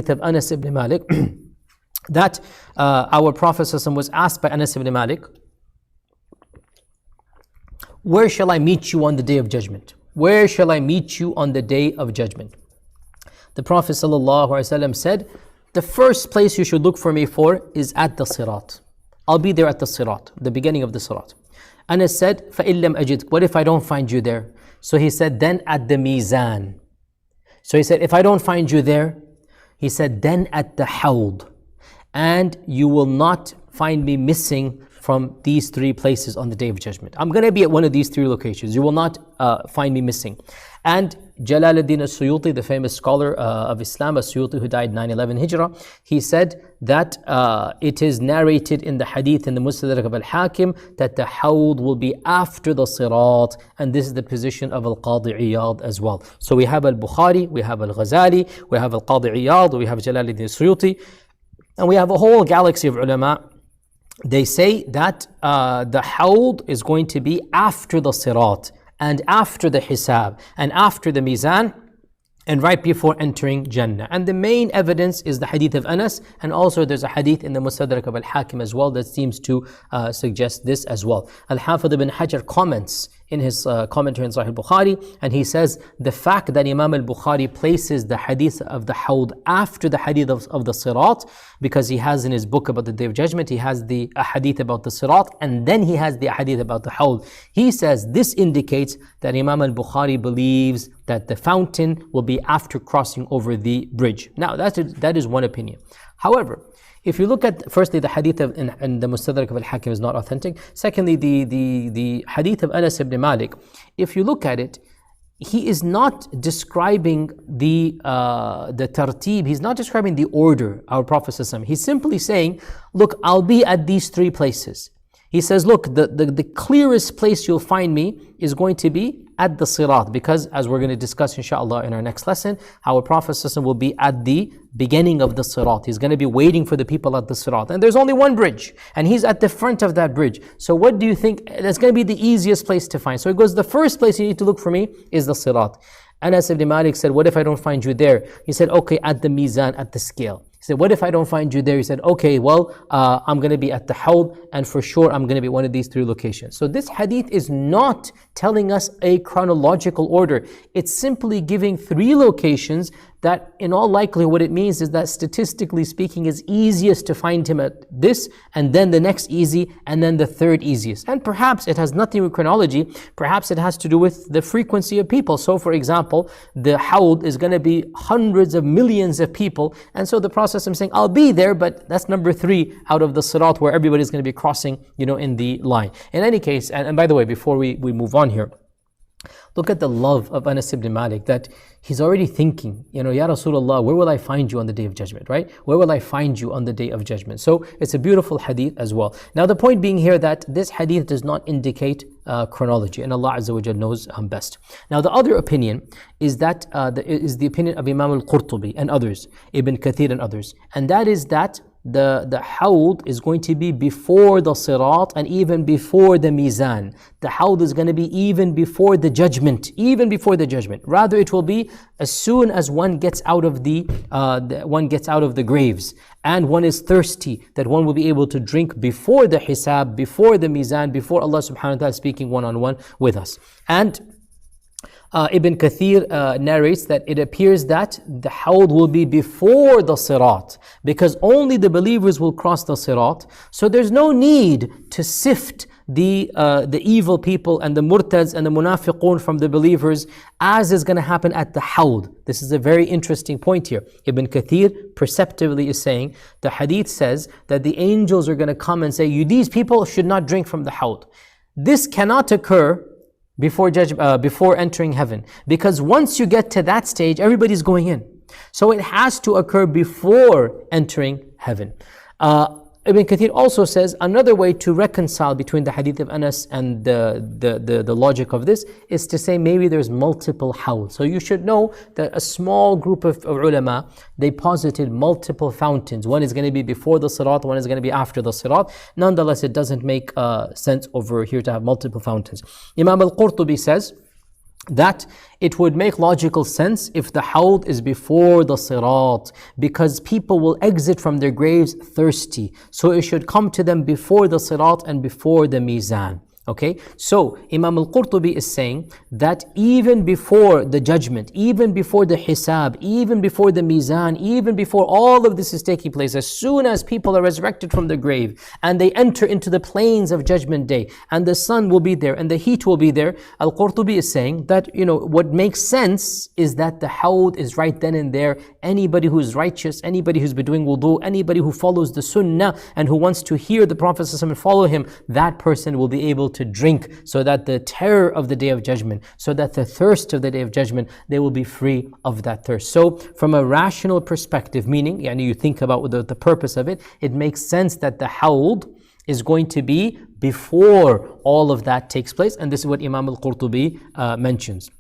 of Anas ibn Malik that our Prophet ﷺ was asked by Anas ibn Malik, where shall I meet you on the day of judgment? Where shall I meet you on the day of judgment? The Prophet ﷺ said, the first place you should look for me for is at the Sirat. I'll be there at the Sirat, the beginning of the Sirat. Anas said, فَإِن لَمْ أَجِدْ, what if I don't find you there? So he said, then at the Mizan. So he said, if I don't find you there, he said, then at the Hawd. And you will not find me missing from these three places on the day of judgment. I'm going to be at one of these three locations. You will not find me missing. And Jalaluddin al-Suyuti, the famous scholar of Islam, al-Suyuti, who died 911 Hijrah, he said that it is narrated in the hadith in the Mustadrak of al-Hakim that the Hawd will be after the Sirat, and this is the position of al-Qadi Iyad as well. So we have al-Bukhari, we have al-Ghazali, we have al-Qadi Iyad, we have Jalaluddin al-Suyuti, and we have a whole galaxy of ulama. They say that the Hawd is going to be after the Sirat, and after the Hisab, and after the Mizan, and right before entering Jannah. And the main evidence is the hadith of Anas, and also there's a hadith in the Mustadrak of al-Hakim as well that seems to suggest this as well. Al-Hafidh ibn Hajar comments in his commentary in Sahih Bukhari, and he says the fact that Imam al-Bukhari places the hadith of the Hawd after the hadith of the Sirat, because he has in his book about the Day of Judgment, he has the hadith about the Sirat, and then he has the hadith about the Hawd. He says this indicates that Imam al-Bukhari believes that the fountain will be after crossing over the bridge. Now that is one opinion. However, if you look at, firstly, the hadith in the Mustadrak of al-Hakim is not authentic. Secondly, the hadith of Anas ibn Malik, if you look at it, he is not describing the tartib, he's not describing the order, our Prophet ﷺ. He's simply saying, look, I'll be at these three places. He says, look, the clearest place you'll find me is going to be at the Sirat, because as we're going to discuss inshallah in our next lesson, our Prophet ﷺ will be at the beginning of the Sirat. He's going to be waiting for the people at the Sirat. And there's only one bridge, and he's at the front of that bridge. So what do you think? That's going to be the easiest place to find. So he goes, the first place you need to look for me is the Sirat. Anas ibn Malik said, what if I don't find you there? He said, okay, at the Mizan, at the scale. He said, what if I don't find you there? He said, okay, well, I'm going to be at the Hawd, and for sure I'm going to be one of these three locations. So this hadith is not telling us a chronological order. It's simply giving three locations that in all likelihood what it means is that statistically speaking is easiest to find him at this, and then the next easy, and then the third easiest. And perhaps it has nothing with chronology, perhaps it has to do with the frequency of people. So for example, the Hawd is going to be hundreds of millions of people, and so the process I'm saying, I'll be there, but that's number 3 out of the Sirat where everybody's going to be crossing, in the line. In any case, and by the way, before we move on here, look at the love of Anas ibn Malik, that he's already thinking, Ya Rasulullah, where will I find you on the Day of Judgment, right? Where will I find you on the Day of Judgment? So it's a beautiful hadith as well. Now the point being here that this hadith does not indicate chronology, and Allah Azza wa Jal knows best. Now the other opinion is that is the opinion of Imam al-Qurtubi and others, Ibn Kathir and others, and that is that the Hawd is going to be before the Sirat and even before the Mizan. The Hawd is going to be even before the judgment, Rather, it will be as soon as one gets out of the graves and one is thirsty, that one will be able to drink before the Hisab, before the Mizan, before Allah subhanahu wa ta'ala speaking one-on-one with us. And Ibn Kathir narrates that it appears that the Hawd will be before the Sirat, because only the believers will cross the Sirat. So there's no need to sift the evil people and the murtads and the munafiqun from the believers, as is going to happen at the Hawd. This is a very interesting point here. Ibn Kathir perceptively is saying, the hadith says that the angels are going to come and say, these people should not drink from the Hawd. This cannot occur before entering heaven, because once you get to that stage, everybody's going in. So it has to occur before entering heaven. Ibn Kathir also says another way to reconcile between the hadith of Anas and the logic of this is to say maybe there's multiple Hawd. So you should know that a small group of ulama, they posited multiple fountains. One is going to be before the Sirat, one is going to be after the Sirat. Nonetheless, it doesn't make sense over here to have multiple fountains. Imam al-Qurtubi says that it would make logical sense if the hawd is before the sirat, because people will exit from their graves thirsty. So it should come to them before the sirat and before the mizan. Okay, so Imam al-Qurtubi is saying that even before the judgment, even before the hisab, even before the mizan, even before all of this is taking place, as soon as people are resurrected from the grave and they enter into the plains of judgment day, and the sun will be there and the heat will be there, al-Qurtubi is saying that, what makes sense is that the hawd is right then and there. Anybody who is righteous, anybody who's been doing wudu, anybody who follows the sunnah and who wants to hear the Prophet ﷺ and follow him, that person will be able to drink, so that the terror of the Day of Judgment, so that the thirst of the Day of Judgment, they will be free of that thirst. So from a rational perspective, meaning, you think about the purpose of it, it makes sense that the hawd is going to be before all of that takes place, and this is what Imam al-Qurtubi mentions.